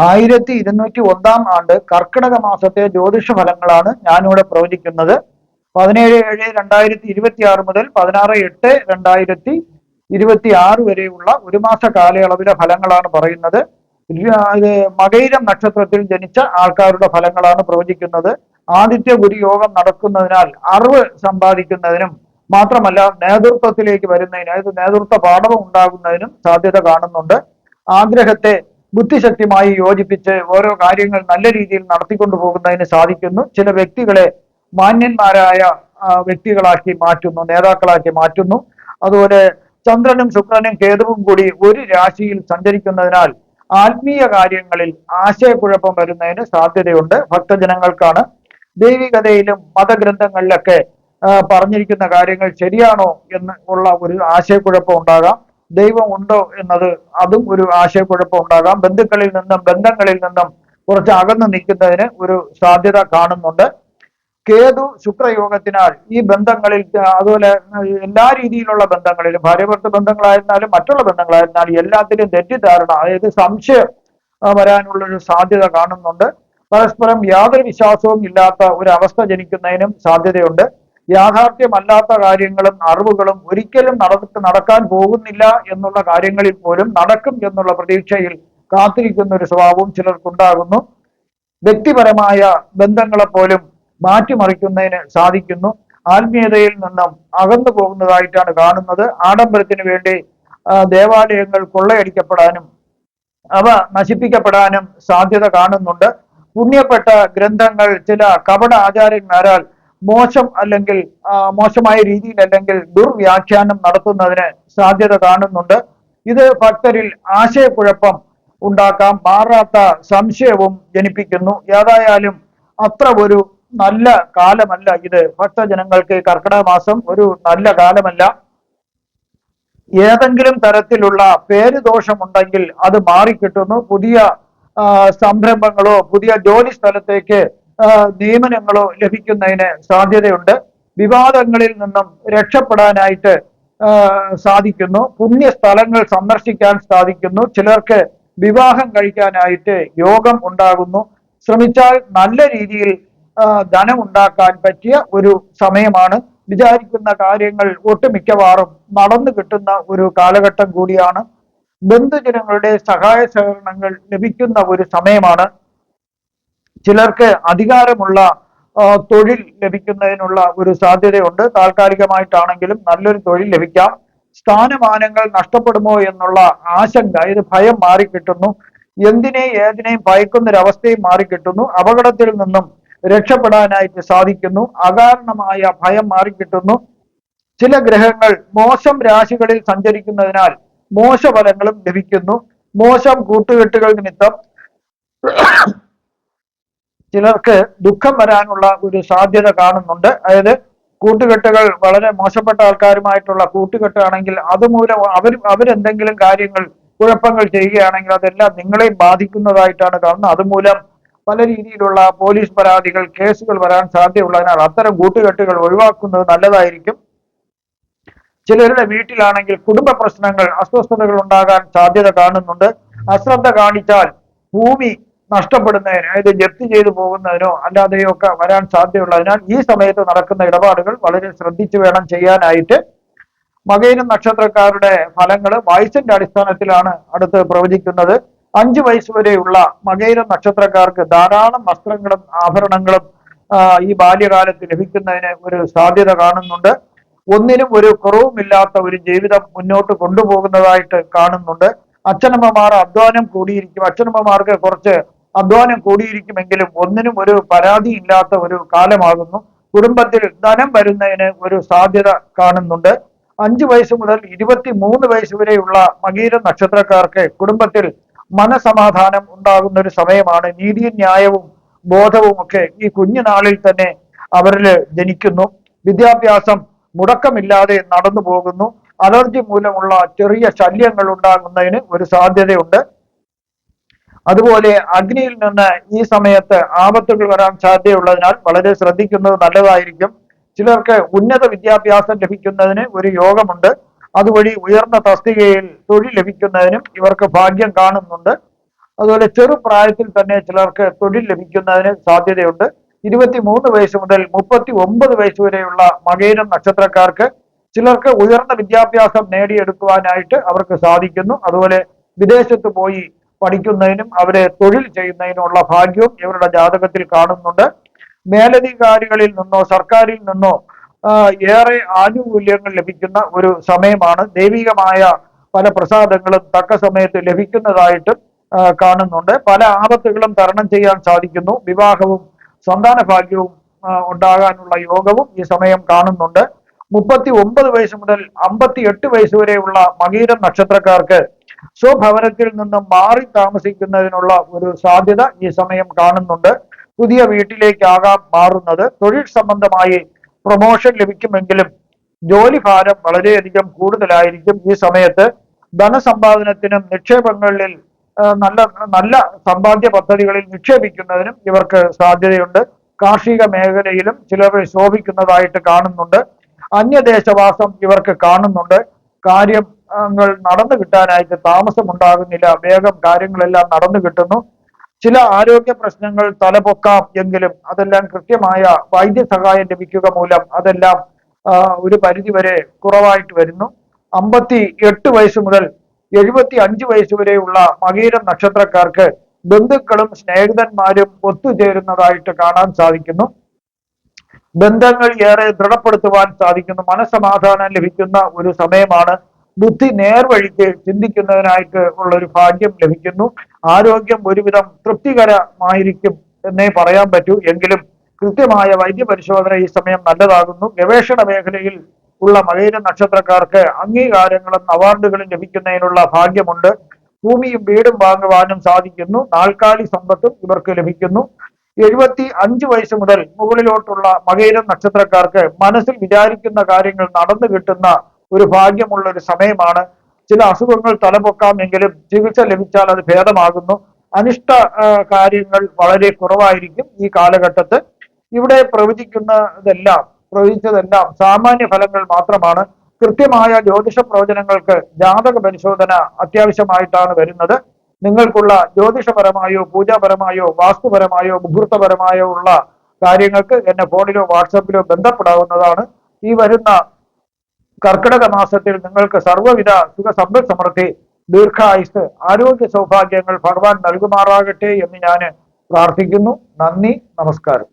1201 ആണ്ട് കർക്കിടക മാസത്തെ ജ്യോതിഷ ഫലങ്ങളാണ് ഞാനിവിടെ പ്രവചിക്കുന്നത്. 17/7/2026 മുതൽ 16/8/2026 വരെയുള്ള ഒരു മാസ കാലയളവിലെ ഫലങ്ങളാണ് പറയുന്നത്. ഇത് മകയിരം നക്ഷത്രത്തിൽ ജനിച്ച ആൾക്കാരുടെ ഫലങ്ങളാണ് പ്രവചിക്കുന്നത്. ആദിത്യ ഗുരുയോഗം നടക്കുന്നതിനാൽ അറിവ് സമ്പാദിക്കുന്നതിനും മാത്രമല്ല നേതൃത്വത്തിലേക്ക് വരുന്നതിന്, അതായത് നേതൃത്വ പാഠവും ഉണ്ടാകുന്നതിനും സാധ്യത കാണുന്നുണ്ട്. ആഗ്രഹത്തെ ബുദ്ധിശക്തിയുമായി യോജിപ്പിച്ച് ഓരോ കാര്യങ്ങൾ നല്ല രീതിയിൽ നടത്തിക്കൊണ്ടു പോകുന്നതിന് സാധിക്കുന്നു. ചില വ്യക്തികളെ മാന്യന്മാരായ വ്യക്തികളാക്കി മാറ്റുന്നു, നേതാക്കളാക്കി മാറ്റുന്നു. അതുപോലെ ചന്ദ്രനും ശുക്രനും കേതുവും കൂടി ഒരു രാശിയിൽ സഞ്ചരിക്കുന്നതിനാൽ ആത്മീയ കാര്യങ്ങളിൽ ആശയക്കുഴപ്പം വരുന്നതിന് സാധ്യതയുണ്ട്. ഭക്തജനങ്ങൾക്കാണ്. ദൈവികതയിലും മതഗ്രന്ഥങ്ങളിലൊക്കെ പറഞ്ഞിരിക്കുന്ന കാര്യങ്ങൾ ശരിയാണോ എന്ന് ഉള്ള ഒരു ആശയക്കുഴപ്പം ഉണ്ടാകാം. ദൈവം ഉണ്ടോ എന്നത് അതും ഒരു ആശയക്കുഴപ്പം ഉണ്ടാകാം. ബന്ധങ്ങളിൽ നിന്നും കുറച്ച് അകന്നു നിൽക്കുന്നതിന് ഒരു സാധ്യത കാണുന്നുണ്ട്. കേതു ശുക്രയോഗത്തിനാൽ ഈ ബന്ധങ്ങളിൽ, അതുപോലെ എല്ലാ രീതിയിലുള്ള ബന്ധങ്ങളിലും, ഭാര്യഭർത്തൃ ബന്ധങ്ങളായിരുന്നാലും മറ്റുള്ള ബന്ധങ്ങളായിരുന്നാലും എല്ലാത്തിലും തെറ്റിദ്ധാരണ, അതായത് സംശയം വരാനുള്ളൊരു സാധ്യത കാണുന്നുണ്ട്. പരസ്പരം യാതൊരു വിശ്വാസവും ഇല്ലാത്ത ഒരു അവസ്ഥ ജനിക്കുന്നതിനും സാധ്യതയുണ്ട്. യാഥാർത്ഥ്യമല്ലാത്ത കാര്യങ്ങളും അറിവുകളും ഒരിക്കലും നടക്കാൻ പോകുന്നില്ല എന്നുള്ള കാര്യങ്ങളിൽ പോലും നടക്കും എന്നുള്ള പ്രതീക്ഷയിൽ കാത്തിരിക്കുന്ന ഒരു സ്വഭാവവും ചിലർക്കുണ്ടാകുന്നു. വ്യക്തിപരമായ ബന്ധങ്ങളെ പോലും മാറ്റിമറിക്കുന്നതിന് സാധിക്കുന്നു. ആത്മീയതയിൽ നിന്നും അകന്നു പോകുന്നതായിട്ടാണ് കാണുന്നത്. ആഡംബരത്തിന് വേണ്ടി ദേവാലയങ്ങൾ കൊള്ളയടിക്കപ്പെടാനും അവ നശിപ്പിക്കപ്പെടാനും സാധ്യത കാണുന്നുണ്ട്. പുണ്യപ്പെട്ട ഗ്രന്ഥങ്ങൾ ചില കപട ആചാര്യന്മാരാൽ മോശമായ രീതിയിൽ അല്ലെങ്കിൽ ദുർവ്യാഖ്യാനം നടത്തുന്നതിന് സാധ്യത കാണുന്നുണ്ട്. ഇത് ഭക്തരിൽ ആശയക്കുഴപ്പം ഉണ്ടാക്കാം, മാറാത്ത സംശയവും ജനിപ്പിക്കുന്നു. ഏതായാലും അത്ര ഒരു നല്ല കാലമല്ല ഇത്. ഭക്തജനങ്ങൾക്ക് കർക്കിടക മാസം ഒരു നല്ല കാലമല്ല. ഏതെങ്കിലും തരത്തിലുള്ള പേരുദോഷമുണ്ടെങ്കിൽ അത് മാറിക്കിട്ടുന്നു. പുതിയ സംരംഭങ്ങളോ പുതിയ ജോലി സ്ഥലത്തേക്ക് നിയമനങ്ങളോ ലഭിക്കുന്നതിന് സാധ്യതയുണ്ട്. വിവാദങ്ങളിൽ നിന്നും രക്ഷപ്പെടാനായിട്ട് സാധിക്കുന്നു. പുണ്യ സ്ഥലങ്ങൾ സന്ദർശിക്കാൻ സാധിക്കുന്നു. ചിലർക്ക് വിവാഹം കഴിക്കാനായിട്ട് യോഗം ഉണ്ടാകുന്നു. ശ്രമിച്ചാൽ നല്ല രീതിയിൽ ധനം ഉണ്ടാക്കാൻ പറ്റിയ ഒരു സമയമാണ്. വിചാരിക്കുന്ന കാര്യങ്ങൾ ഒട്ടുമിക്കവാറും നടന്നു കിട്ടുന്ന ഒരു കാലഘട്ടം കൂടിയാണ്. ബന്ധുജനങ്ങളുടെ സഹായ സഹകരണങ്ങൾ ലഭിക്കുന്ന ഒരു സമയമാണ്. ചിലർക്ക് അധികാരമുള്ള തൊഴിൽ ലഭിക്കുന്നതിനുള്ള ഒരു സാധ്യതയുണ്ട്. താൽക്കാലികമായിട്ടാണെങ്കിലും നല്ലൊരു തൊഴിൽ ലഭിക്കാം. സ്ഥാനമാനങ്ങൾ നഷ്ടപ്പെടുമോ എന്നുള്ള ആശങ്ക, ഇത് ഭയം മാറിക്കിട്ടുന്നു. ഏതിനെയും ഭയക്കുന്നൊരവസ്ഥയും മാറിക്കിട്ടുന്നു. അപകടത്തിൽ നിന്നും രക്ഷപ്പെടാനായിട്ട് സാധിക്കുന്നു. അകാരണമായ ഭയം മാറിക്കിട്ടുന്നു. ചില ഗ്രഹങ്ങൾ മോശം രാശികളിൽ സഞ്ചരിക്കുന്നതിനാൽ മോശഫലങ്ങളും ലഭിക്കുന്നു. മോശം കൂട്ടുകെട്ടുകൾ നിമിത്തം ചിലർക്ക് ദുഃഖം വരാനുള്ള ഒരു സാധ്യത കാണുന്നുണ്ട്. അതായത് കൂട്ടുകെട്ടുകൾ വളരെ മോശപ്പെട്ട ആൾക്കാരുമായിട്ടുള്ള കൂട്ടുകെട്ടാണെങ്കിൽ അതുമൂലം അവരെന്തെങ്കിലും കാര്യങ്ങൾ കുഴപ്പങ്ങൾ ചെയ്യുകയാണെങ്കിൽ അതെല്ലാം നിങ്ങളെ ബാധിക്കുന്നതായിട്ടാണ് കാണുന്നത്. അതുമൂലം പല രീതിയിലുള്ള പോലീസ് പരാതികൾ, കേസുകൾ വരാൻ സാധ്യതയുള്ളതിനാൽ അത്തരം കൂട്ടുകെട്ടുകൾ ഒഴിവാക്കുന്നത് നല്ലതായിരിക്കും. ചിലരുടെ വീട്ടിലാണെങ്കിൽ കുടുംബ പ്രശ്നങ്ങൾ, അസ്വസ്ഥതകൾ ഉണ്ടാകാൻ സാധ്യത കാണുന്നുണ്ട്. അശ്രദ്ധ കാണിച്ചാൽ ഭൂമി നഷ്ടപ്പെടുന്നതിന്, അതായത് ജപ്തി ചെയ്തു പോകുന്നതിനോ അല്ലാതെയോ ഒക്കെ വരാൻ സാധ്യതയുള്ളതിനാൽ ഈ സമയത്ത് നടക്കുന്ന ഇടപാടുകൾ വളരെ ശ്രദ്ധിച്ചു വേണം ചെയ്യാനായിട്ട്. മകയിരം നക്ഷത്രക്കാരുടെ ഫലങ്ങൾ വയസ്സിന്റെ അടിസ്ഥാനത്തിലാണ് അടുത്ത് പ്രവചിക്കുന്നത്. 5 വയസ്സ് വരെയുള്ള മകയിരം നക്ഷത്രക്കാർക്ക് ധാരാളം വസ്ത്രങ്ങളും ആഭരണങ്ങളും ഈ ബാല്യകാലത്ത് ലഭിക്കുന്നതിന് ഒരു സാധ്യത കാണുന്നുണ്ട്. ഒന്നിനും ഒരു കുറവുമില്ലാത്ത ഒരു ജീവിതം മുന്നോട്ട് കൊണ്ടുപോകുന്നതായിട്ട് കാണുന്നുണ്ട്. അച്ഛനമ്മമാർ അധ്വാനം കൂടിയിരിക്കും, അച്ഛനമ്മമാർക്ക് കുറച്ച് അധ്വാനം കൂടിയിരിക്കുമെങ്കിലും ഒന്നിനും ഒരു പരാതി ഇല്ലാത്ത ഒരു കാലമാകുന്നു. കുടുംബത്തിൽ ധനം വരുന്നതിന് ഒരു സാധ്യത കാണുന്നുണ്ട്. 5 വയസ്സ് മുതൽ 23 വയസ്സ് വരെയുള്ള മകയിരം നക്ഷത്രക്കാർക്ക് കുടുംബത്തിൽ മനസമാധാനം ഉണ്ടാകുന്ന ഒരു സമയമാണ്. നീതിയും ന്യായവും ബോധവും ഒക്കെ ഈ കുഞ്ഞുനാളിൽ തന്നെ അവരിൽ ജനിക്കുന്നു. വിദ്യാഭ്യാസം മുടക്കമില്ലാതെ നടന്നു പോകുന്നു. അലർജി മൂലമുള്ള ചെറിയ ശല്യങ്ങൾ ഉണ്ടാകുന്നതിന് ഒരു സാധ്യതയുണ്ട്. അതുപോലെ അഗ്നിയിൽ നിന്ന് ഈ സമയത്ത് ആപത്തുകൾ വരാൻ സാധ്യതയുള്ളതിനാൽ വളരെ ശ്രദ്ധിക്കുന്നത് നല്ലതായിരിക്കും. ചിലർക്ക് ഉന്നത വിദ്യാഭ്യാസം ലഭിക്കുന്നതിന് ഒരു യോഗമുണ്ട്. അതുവഴി ഉയർന്ന തസ്തികയിൽ തൊഴിൽ ലഭിക്കുന്നതിനും ഇവർക്ക് ഭാഗ്യം കാണുന്നുണ്ട്. അതുപോലെ ചെറുപ്രായത്തിൽ തന്നെ ചിലർക്ക് തൊഴിൽ ലഭിക്കുന്നതിന് സാധ്യതയുണ്ട്. 23 വയസ്സ് മുതൽ 39 വയസ്സ് വരെയുള്ള മകയിരം നക്ഷത്രക്കാർക്ക് ചിലർക്ക് ഉയർന്ന വിദ്യാഭ്യാസം നേടിയെടുക്കുവാനായിട്ട് അവർക്ക് സാധിക്കുന്നു. അതുപോലെ വിദേശത്ത് പോയി പഠിക്കുന്നതിനും അവരെ തൊഴിൽ ചെയ്യുന്നതിനുമുള്ള ഭാഗ്യവും ഇവരുടെ ജാതകത്തിൽ കാണുന്നുണ്ട്. മേലധികാരികളിൽ നിന്നോ സർക്കാരിൽ നിന്നോ ഏറെ ആനുകൂല്യങ്ങൾ ലഭിക്കുന്ന ഒരു സമയമാണ്. ദൈവികമായ പല പ്രസാദങ്ങളും തക്ക സമയത്ത് ലഭിക്കുന്നതായിട്ട് കാണുന്നുണ്ട്. പല ആപത്തുകളും തരണം ചെയ്യാൻ സാധിക്കുന്നു. വിവാഹവും സന്താന ഭാഗ്യവും ഉണ്ടാകാനുള്ള യോഗവും ഈ സമയം കാണുന്നുണ്ട്. 39 വയസ്സ് മുതൽ 58 വയസ്സ് വരെയുള്ള മകീരം നക്ഷത്രക്കാർക്ക് സ്വഭവനത്തിൽ നിന്നും മാറി താമസിക്കുന്നതിനുള്ള ഒരു സാധ്യത ഈ സമയം കാണുന്നുണ്ട്. പുതിയ വീട്ടിലേക്കാകാം മാറുന്നത്. തൊഴിൽ സംബന്ധമായി പ്രൊമോഷൻ ലഭിക്കുമെങ്കിലും ജോലി ഭാരം വളരെയധികം കൂടുതലായിരിക്കും. ഈ സമയത്ത് ധനസമ്പാദനത്തിനും നിക്ഷേപങ്ങളിൽ നല്ല നല്ല സമ്പാദ്യ പദ്ധതികളിൽ നിക്ഷേപിക്കുന്നതിനും ഇവർക്ക് സാധ്യതയുണ്ട്. കാർഷിക മേഖലയിലും ചിലർ ശോഭിക്കുന്നതായിട്ട് കാണുന്നുണ്ട്. അന്യദേശവാസം ഇവർക്ക് കാണുന്നുണ്ട്. കാര്യങ്ങൾ നടന്നു കിട്ടാനായിട്ട് താമസമുണ്ടാകുന്നില്ല. വേഗം കാര്യങ്ങളെല്ലാം നടന്നു കിട്ടുന്നു. ചില ആരോഗ്യ പ്രശ്നങ്ങൾ തലപൊക്കാം എങ്കിലും അതെല്ലാം കൃത്യമായ വൈദ്യസഹായം ലഭിക്കുക മൂലം അതെല്ലാം ഒരു പരിധിവരെ കുറവായിട്ട് വരുന്നു. 58 വയസ്സ് മുതൽ 75 വയസ്സ് വരെയുള്ള മകീരം നക്ഷത്രക്കാർക്ക് ബന്ധുക്കളും സ്നേഹിതന്മാരും ഒത്തുചേരുന്നതായിട്ട് കാണാൻ സാധിക്കുന്നു. ബന്ധങ്ങൾ ഏറെ ദൃഢപ്പെടുത്തുവാൻ സാധിക്കുന്നു. മനസ്സമാധാനം ലഭിക്കുന്ന ഒരു സമയമാണ്. ബുദ്ധി നേർവഴിക്ക് ചിന്തിക്കുന്നതിനായിട്ട് ഉള്ള ഒരു ഭാഗ്യം ലഭിക്കുന്നു. ആരോഗ്യം ഒരുവിധം തൃപ്തികരമായിരിക്കും എന്നേ പറയാൻ പറ്റൂ. എങ്കിലും കൃത്യമായ വൈദ്യപരിശോധന ഈ സമയം നല്ലതാകുന്നു. ഗവേഷണ മേഖലയിൽ ഉള്ള മകയിര നക്ഷത്രക്കാർക്ക് അംഗീകാരങ്ങളും അവാർഡുകളും ലഭിക്കുന്നതിനുള്ള ഭാഗ്യമുണ്ട്. ഭൂമിയും വീടും വാങ്ങുവാനും സാധിക്കുന്നു. നാൽക്കാലി സമ്പത്തും ഇവർക്ക് ലഭിക്കുന്നു. 75 വയസ്സ് മുതൽ മുകളിലോട്ടുള്ള മകയിരം നക്ഷത്രക്കാർക്ക് മനസ്സിൽ വിചാരിക്കുന്ന കാര്യങ്ങൾ നടന്നു കിട്ടുന്ന ഒരു ഭാഗ്യമുള്ള ഒരു സമയമാണ്. ചില അസുഖങ്ങൾ തലപൊക്കാമെങ്കിലും ചികിത്സ ലഭിച്ചാൽ അത് ഭേദമാകുന്നു. അനിഷ്ട കാര്യങ്ങൾ വളരെ കുറവായിരിക്കും ഈ കാലഘട്ടത്ത്. ഇവിടെ പ്രവചിച്ചതെല്ലാം സാമാന്യ ഫലങ്ങൾ മാത്രമാണ്. കൃത്യമായ ജ്യോതിഷ പ്രവചനങ്ങൾക്ക് ജാതക പരിശോധന അത്യാവശ്യമായിട്ടാണ് വരുന്നത്. നിങ്ങൾക്കുള്ള ജ്യോതിഷപരമായോ പൂജാപരമായോ വാസ്തുപരമായോ മുഹൂർത്തപരമായോ ഉള്ള കാര്യങ്ങൾക്ക് എന്നെ ഫോണിലോ വാട്സപ്പിലോ ബന്ധപ്പെടാവുന്നതാണ്. ഈ വരുന്ന കർക്കിടക മാസത്തിൽ നിങ്ങൾക്ക് സർവ്വവിധ സുഖ സമ്പൽ സമൃദ്ധി, ദീർഘായുസ്, ആരോഗ്യ സൗഭാഗ്യങ്ങൾ ഭഗവാൻ നൽകുമാറാകട്ടെ എന്ന് ഞാൻ പ്രാർത്ഥിക്കുന്നു. നന്ദി, നമസ്കാരം.